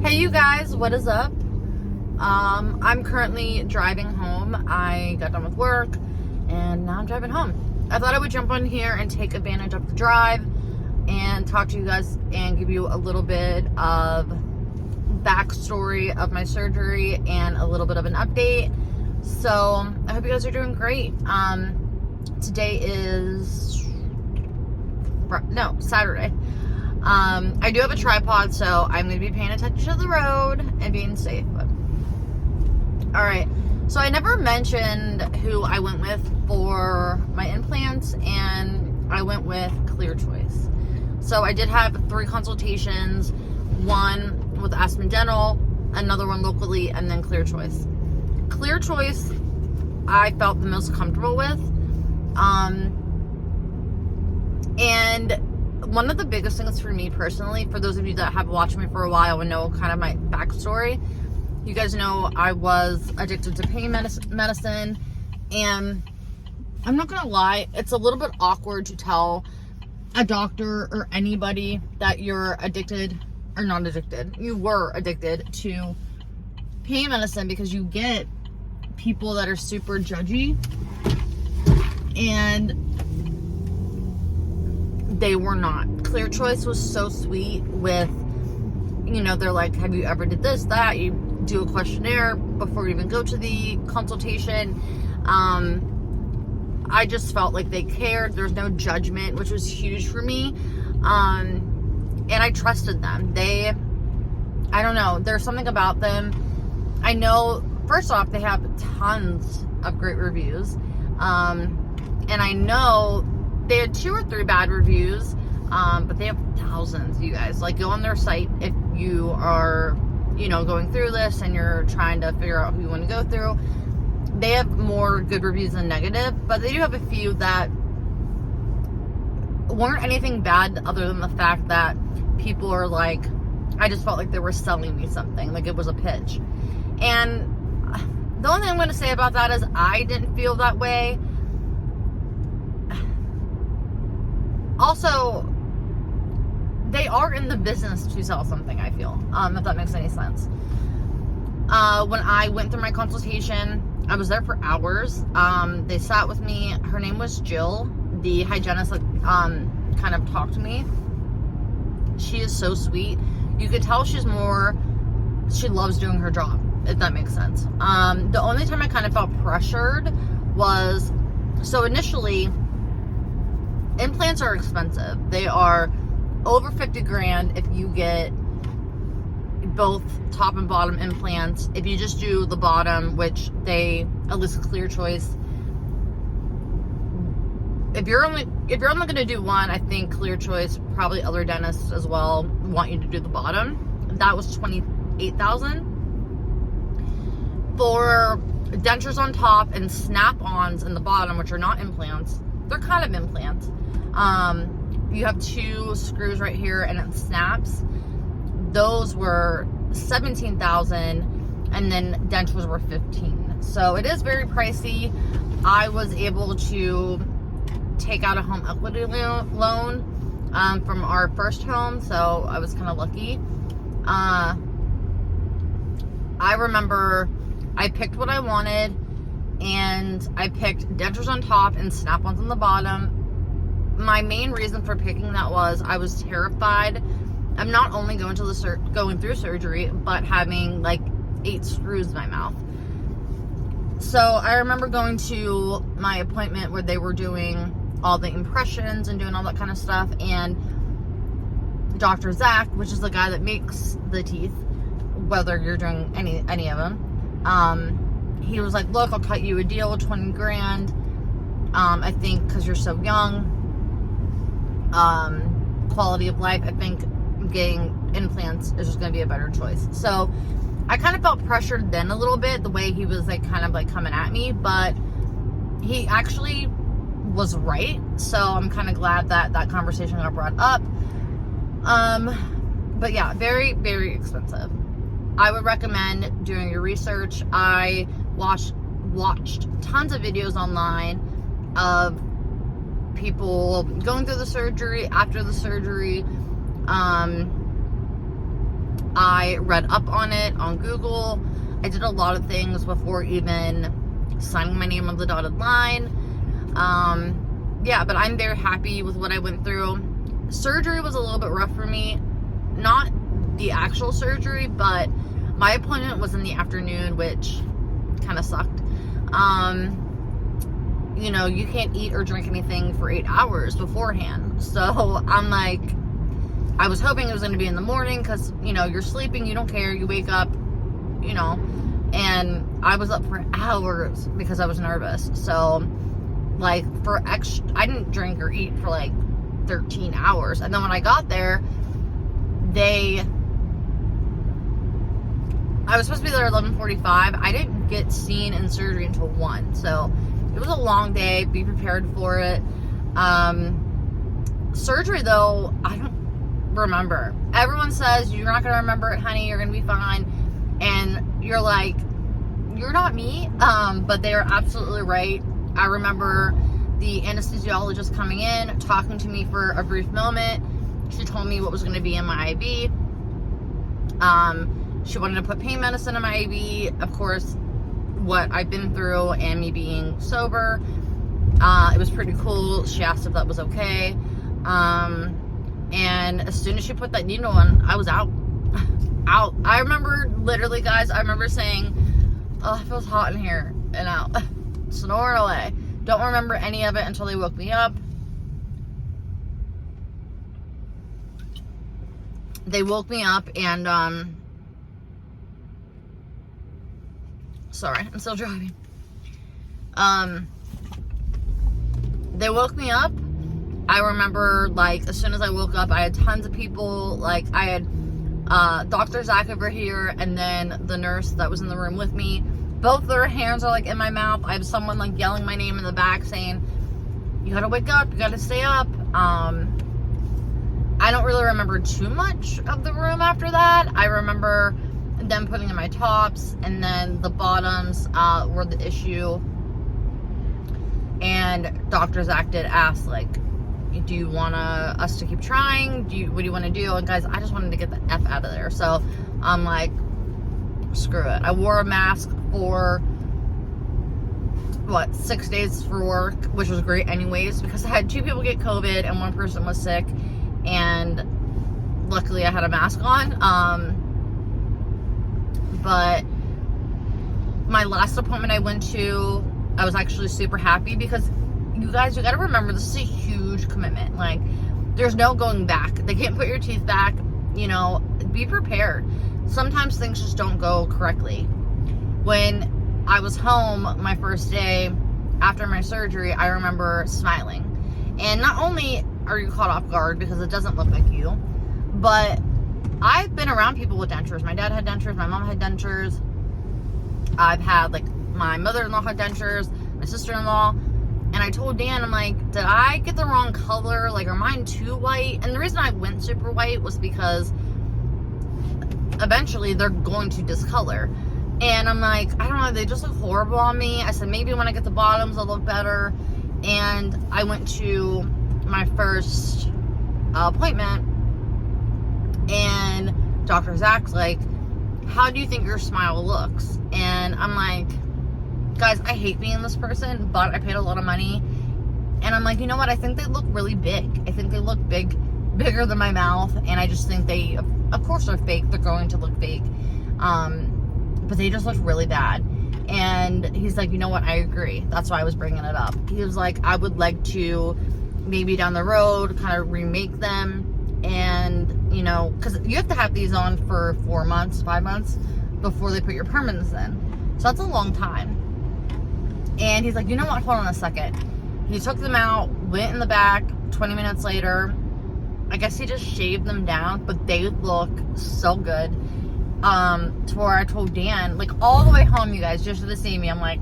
Hey you guys, what is up? I'm currently driving home. I got done with work and now I'm driving home. I thought I would jump on here and take advantage of the drive and talk to you guys and give you a little bit of backstory of my surgery and a little bit of an update. So I hope you guys are doing great. Today is Saturday. I do have a tripod, so I'm going to be paying attention to the road and being safe. All right. So I never mentioned who I went with for my implants, and I went with Clear Choice. So I did have 3 consultations, one with Aspen Dental, another one locally, and then Clear Choice. Clear Choice, I felt the most comfortable with. And one of the biggest things for me personally, for those of you that have watched me for a while and know kind of my backstory, you guys know I was addicted to pain medicine, and I'm not gonna lie, it's a little bit awkward to tell a doctor or anybody that you're addicted, or not addicted, you were addicted to pain medicine, because you get people that are super judgy, and they were not. Clear Choice was so sweet with, you know, they're like, have you ever did this, that? You do a questionnaire before you even go to the consultation. I just felt like they cared. There's no judgment, which was huge for me. And I trusted them. I don't know, there's something about them. I know, first off, they have tons of great reviews. And I know they had 2 or 3 bad reviews, but they have thousands, you guys. Like, go on their site if you are, you know, going through this and you're trying to figure out who you want to go through. They have more good reviews than negative, but they do have a few that weren't anything bad other than the fact that people are like, I just felt like they were selling me something, like it was a pitch. And the only thing I'm going to say about that is I didn't feel that way. Also, they are in the business to sell something, I feel, if that makes any sense. When I went through my consultation, I was there for hours. They sat with me. Her name was Jill. The hygienist kind of talked to me. She is so sweet. You could tell she loves doing her job, if that makes sense. The only time I kind of felt pressured was, so initially, implants are expensive. They are over 50 grand if you get both top and bottom implants. If you just do the bottom, which they, at least Clear Choice, if you're only going to do one, I think Clear Choice, probably other dentists as well, want you to do the bottom. That was $28,000. For dentures on top and snap-ons in the bottom, which are not implants, they're kind of implants. You have 2 screws right here and it snaps. Those were $17,000, and then dentures were $15,000. So it is very pricey. I was able to take out a home equity loan from our first home, so I was kind of lucky. I remember I picked what I wanted, and I picked dentures on top and snap-ons on the bottom. My main reason for picking that was I was terrified. I'm not only going through surgery, but having like 8 screws in my mouth. So I remember going to my appointment where they were doing all the impressions and doing all that kind of stuff, and Dr. Zach, which is the guy that makes the teeth, whether you're doing any of them, he was like, look, I'll cut you a deal, 20 grand. I think because you're so young, quality of life, I think getting implants is just going to be a better choice. So I kind of felt pressured then a little bit, the way he was like kind of like coming at me, but he actually was right. So I'm kind of glad that that conversation got brought up. But yeah, very, very expensive. I would recommend doing your research. I watched tons of videos online of people going through the surgery, after the surgery, I read up on it on Google. I did a lot of things before even signing my name on the dotted line. Yeah, but I'm very happy with what I went through. Surgery was a little bit rough for me. Not the actual surgery, but my appointment was in the afternoon, which kind of sucked. You know, you can't eat or drink anything for 8 hours beforehand. So I'm like, I was hoping it was going to be in the morning because, you know, you're sleeping, you don't care, you wake up, you know, and I was up for hours because I was nervous. So, like, I didn't drink or eat for like 13 hours. And then when I got there, I was supposed to be there at 11:45. I didn't get seen in surgery until 1. So it was a long day. Be prepared for it. Surgery, though, I don't remember. Everyone says you're not going to remember it, honey. You're going to be fine. And you're like, you're not me. But they are absolutely right. I remember the anesthesiologist coming in, talking to me for a brief moment. She told me what was going to be in my IV. She wanted to put pain medicine in my IV. Of course, what I've been through and me being sober. It was pretty cool. She asked if that was okay. And as soon as she put that needle in, I was out. Out. I remember, literally, guys, I remember saying, oh, it feels hot in here, and out. Snoring away. Don't remember any of it until they woke me up. They woke me up, and, sorry, I'm still driving. They woke me up. I remember, like, as soon as I woke up, I had tons of people. Like, I had Dr. Zach over here, and then the nurse that was in the room with me. Both their hands are, like, in my mouth. I have someone, like, yelling my name in the back saying, you gotta wake up, you gotta stay up. I don't really remember too much of the room after that. I remember them putting in my tops, and then the bottoms were the issue. And Dr. Zach did ask, like, do you want us to keep trying? What do you want to do? And guys, I just wanted to get the F out of there. So I'm like, screw it. I wore a mask for 6 days for work, which was great anyways, because I had 2 people get COVID and 1 person was sick, and luckily I had a mask on. But my last appointment I went to, I was actually super happy because, you guys, you got to remember, this is a huge commitment. Like, there's no going back. They can't put your teeth back. You know, be prepared. Sometimes things just don't go correctly. When I was home my first day after my surgery, I remember smiling. And not only are you caught off guard because it doesn't look like you, but I've been around people with dentures. My dad had dentures. My mom had dentures. I've had, like, my mother-in-law had dentures. My sister-in-law. And I told Dan, I'm like, did I get the wrong color? Like, are mine too white? And the reason I went super white was because eventually they're going to discolor. And I'm like, I don't know, they just look horrible on me. I said, maybe when I get the bottoms, they'll look better. And I went to my first appointment, and Dr. Zach's like, how do you think your smile looks? And I'm like, guys, I hate being this person, but I paid a lot of money. And I'm like, you know what? I think they look really big. I think they look bigger than my mouth. And I just think they, of course, they're fake. They're going to look fake. But they just look really bad. And he's like, you know what? I agree. That's why I was bringing it up. He was like, I would like to maybe down the road kind of remake them. And, you know, because you have to have these on for 4 months, 5 months before they put your permanents in. So that's a long time. And he's like, you know what? Hold on a second. He took them out, went in the back. 20 minutes later, I guess he just shaved them down, but they look so good. To where I told Dan, like, all the way home, you guys, just to see me, I'm like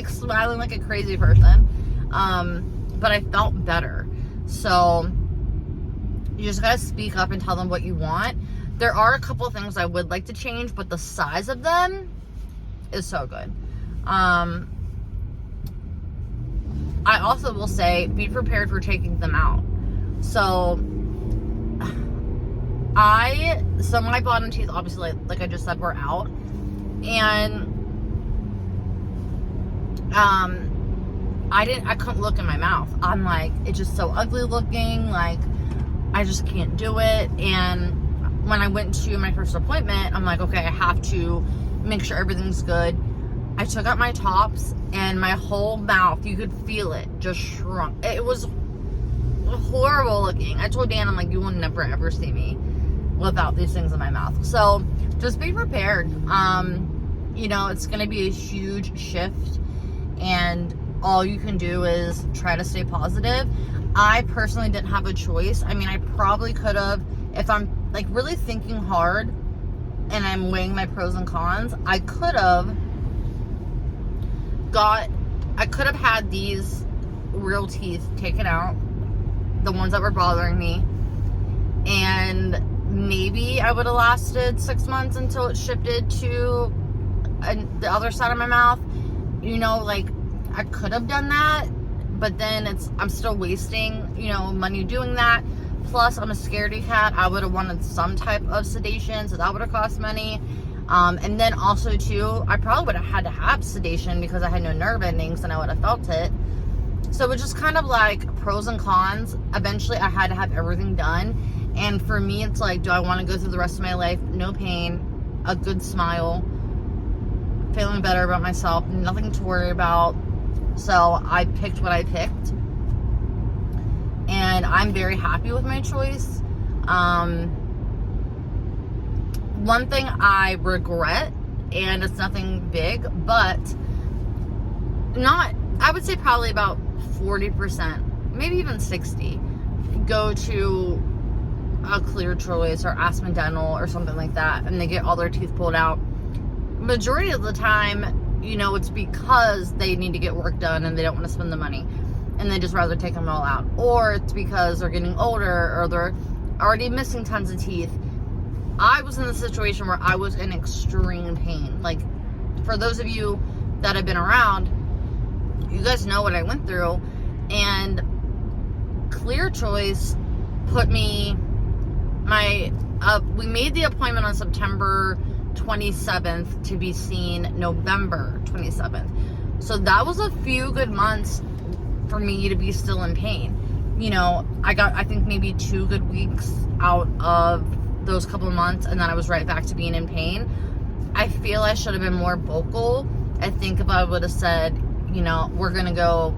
smiling like a crazy person. But I felt better. So you just gotta speak up and tell them what you want. There are a couple of things I would like to change, but the size of them is so good. I also will say, be prepared for taking them out. So So my bottom teeth, obviously, like I just said, were out. And, I couldn't look in my mouth. I'm like, it's just so ugly looking. Like, I just can't do it. And when I went to my first appointment, I'm like, okay, I have to make sure everything's good. I took out my tops and my whole mouth, you could feel it, just shrunk. It was horrible looking. I told Dan, I'm like, you will never ever see me without these things in my mouth. So just be prepared. You know, it's going to be a huge shift, and all you can do is try to stay positive. I personally didn't have a choice. I mean, I probably could have, if I'm like really thinking hard and I'm weighing my pros and cons, I could have had these real teeth taken out, the ones that were bothering me, and maybe I would have lasted 6 months until it shifted to the other side of my mouth. You know, like, I could have done that, but then I'm still wasting, you know, money doing that. Plus, I'm a scaredy cat. I would have wanted some type of sedation, so that would have cost money. And then also too, I probably would have had to have sedation because I had no nerve endings and I would have felt it. So it's just kind of like pros and cons. Eventually I had to have everything done. And for me, it's like, do I want to go through the rest of my life, no pain, a good smile, feeling better about myself, nothing to worry about? So I picked what I picked. And I'm very happy with my choice. One thing I regret, and it's nothing big, but I would say probably about 40%, maybe even 60%, go to a Clear Choice or Aspen Dental or something like that, and they get all their teeth pulled out. Majority of the time, you know, it's because they need to get work done and they don't want to spend the money, and they just rather take them all out. Or it's because they're getting older or they're already missing tons of teeth. I was in the situation where I was in extreme pain. Like, for those of you that have been around, you guys know what I went through. And Clear Choice put me, we made the appointment on September 27th to be seen November 27th. So that was a few good months for me to be still in pain. You know, I think maybe 2 good weeks out of those couple of months, and then I was right back to being in pain. I feel I should have been more vocal. I think if I would have said, you know, we're gonna go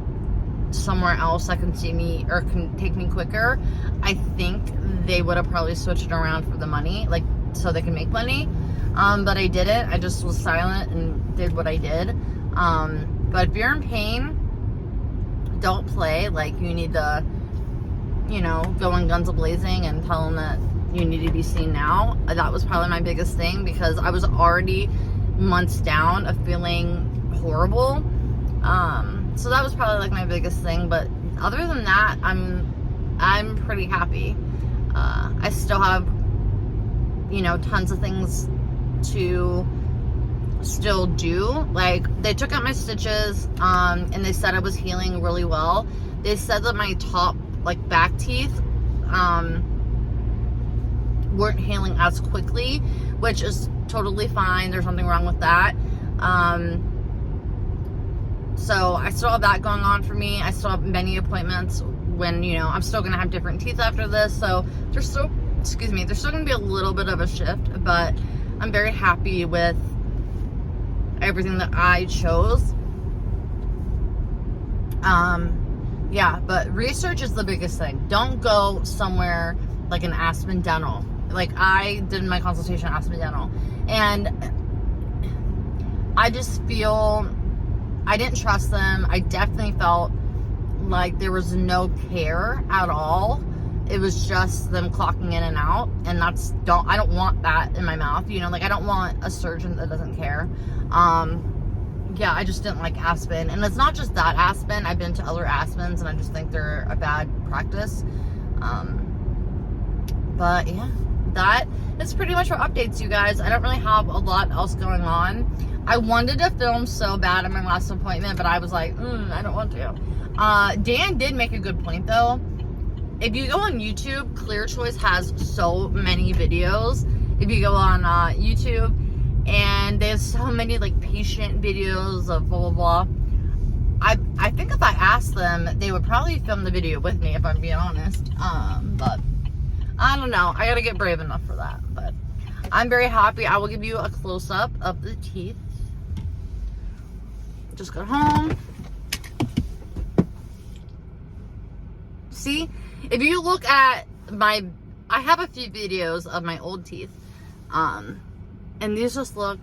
somewhere else that can see me or can take me quicker, I think they would have probably switched it around for the money, like, so they can make money. But I didn't. I just was silent and did what I did. But if you're in pain, don't play. Like, you need to, you know, go in guns a-blazing and tell them that you need to be seen now. That was probably my biggest thing, because I was already months down of feeling horrible. So that was probably like my biggest thing. But other than that, I'm pretty happy. I still have, you know, tons of things to still do. Like, they took out my stitches, and they said I was healing really well. They said that my top, like, back teeth, weren't healing as quickly, which is totally fine. There's nothing wrong with that. So I still have that going on for me. I still have many appointments when, you know, I'm still going to have different teeth after this. So there's still going to be a little bit of a shift, but I'm very happy with everything that I chose. Yeah, but research is the biggest thing. Don't go somewhere like an Aspen Dental. Like, I did my consultation at Aspen Dental, and I just feel I didn't trust them. I definitely felt like there was no care at all. It was just them clocking in and out, and I don't want that in my mouth, you know. Like, I don't want a surgeon that doesn't care. Yeah, I just didn't like Aspen, and it's not just that Aspen. I've been to other Aspens, and I just think they're a bad practice. But yeah, that is pretty much for updates, you guys. I don't really have a lot else going on. I wanted to film so bad at my last appointment, but I was like, I don't want to. Dan did make a good point, though. if you go on YouTube, Clear Choice has so many videos. If you go on YouTube, and there's so many like patient videos of blah blah blah. I think if I asked them, they would probably film the video with me, if I'm being honest. But I don't know. I gotta get brave enough for that. But I'm very happy. I will give you a close up of the teeth. Just got home. See, if you look at I have a few videos of my old teeth, and these just look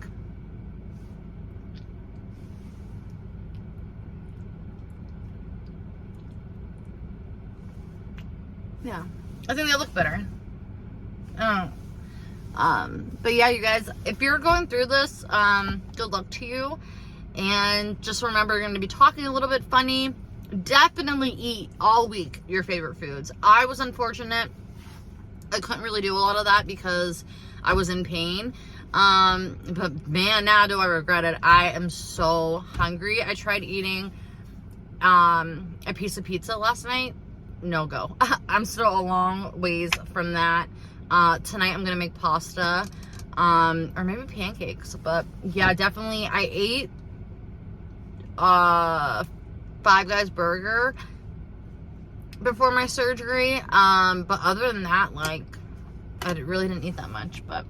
yeah, I think they look better. But yeah, you guys, if you're going through this, good luck to you. And just remember, you're going to be talking a little bit funny. Definitely eat all week your favorite foods. I was unfortunate. I couldn't really do a lot of that because I was in pain. But man, now do I regret it. I am so hungry. I tried eating a piece of pizza last night. No go. I'm still a long ways from that. Tonight I'm gonna make pasta, or maybe pancakes. But yeah, definitely I ate Five Guys burger before my surgery. But other than that, like, I really didn't eat that much. But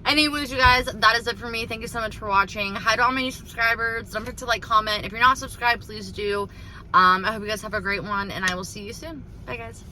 anyways, you guys, that is it for me. Thank you so much for watching. Hi to all my new subscribers. Don't forget to like, comment. If you're not subscribed, please do. I hope you guys have a great one, and I will see you soon. Bye, guys.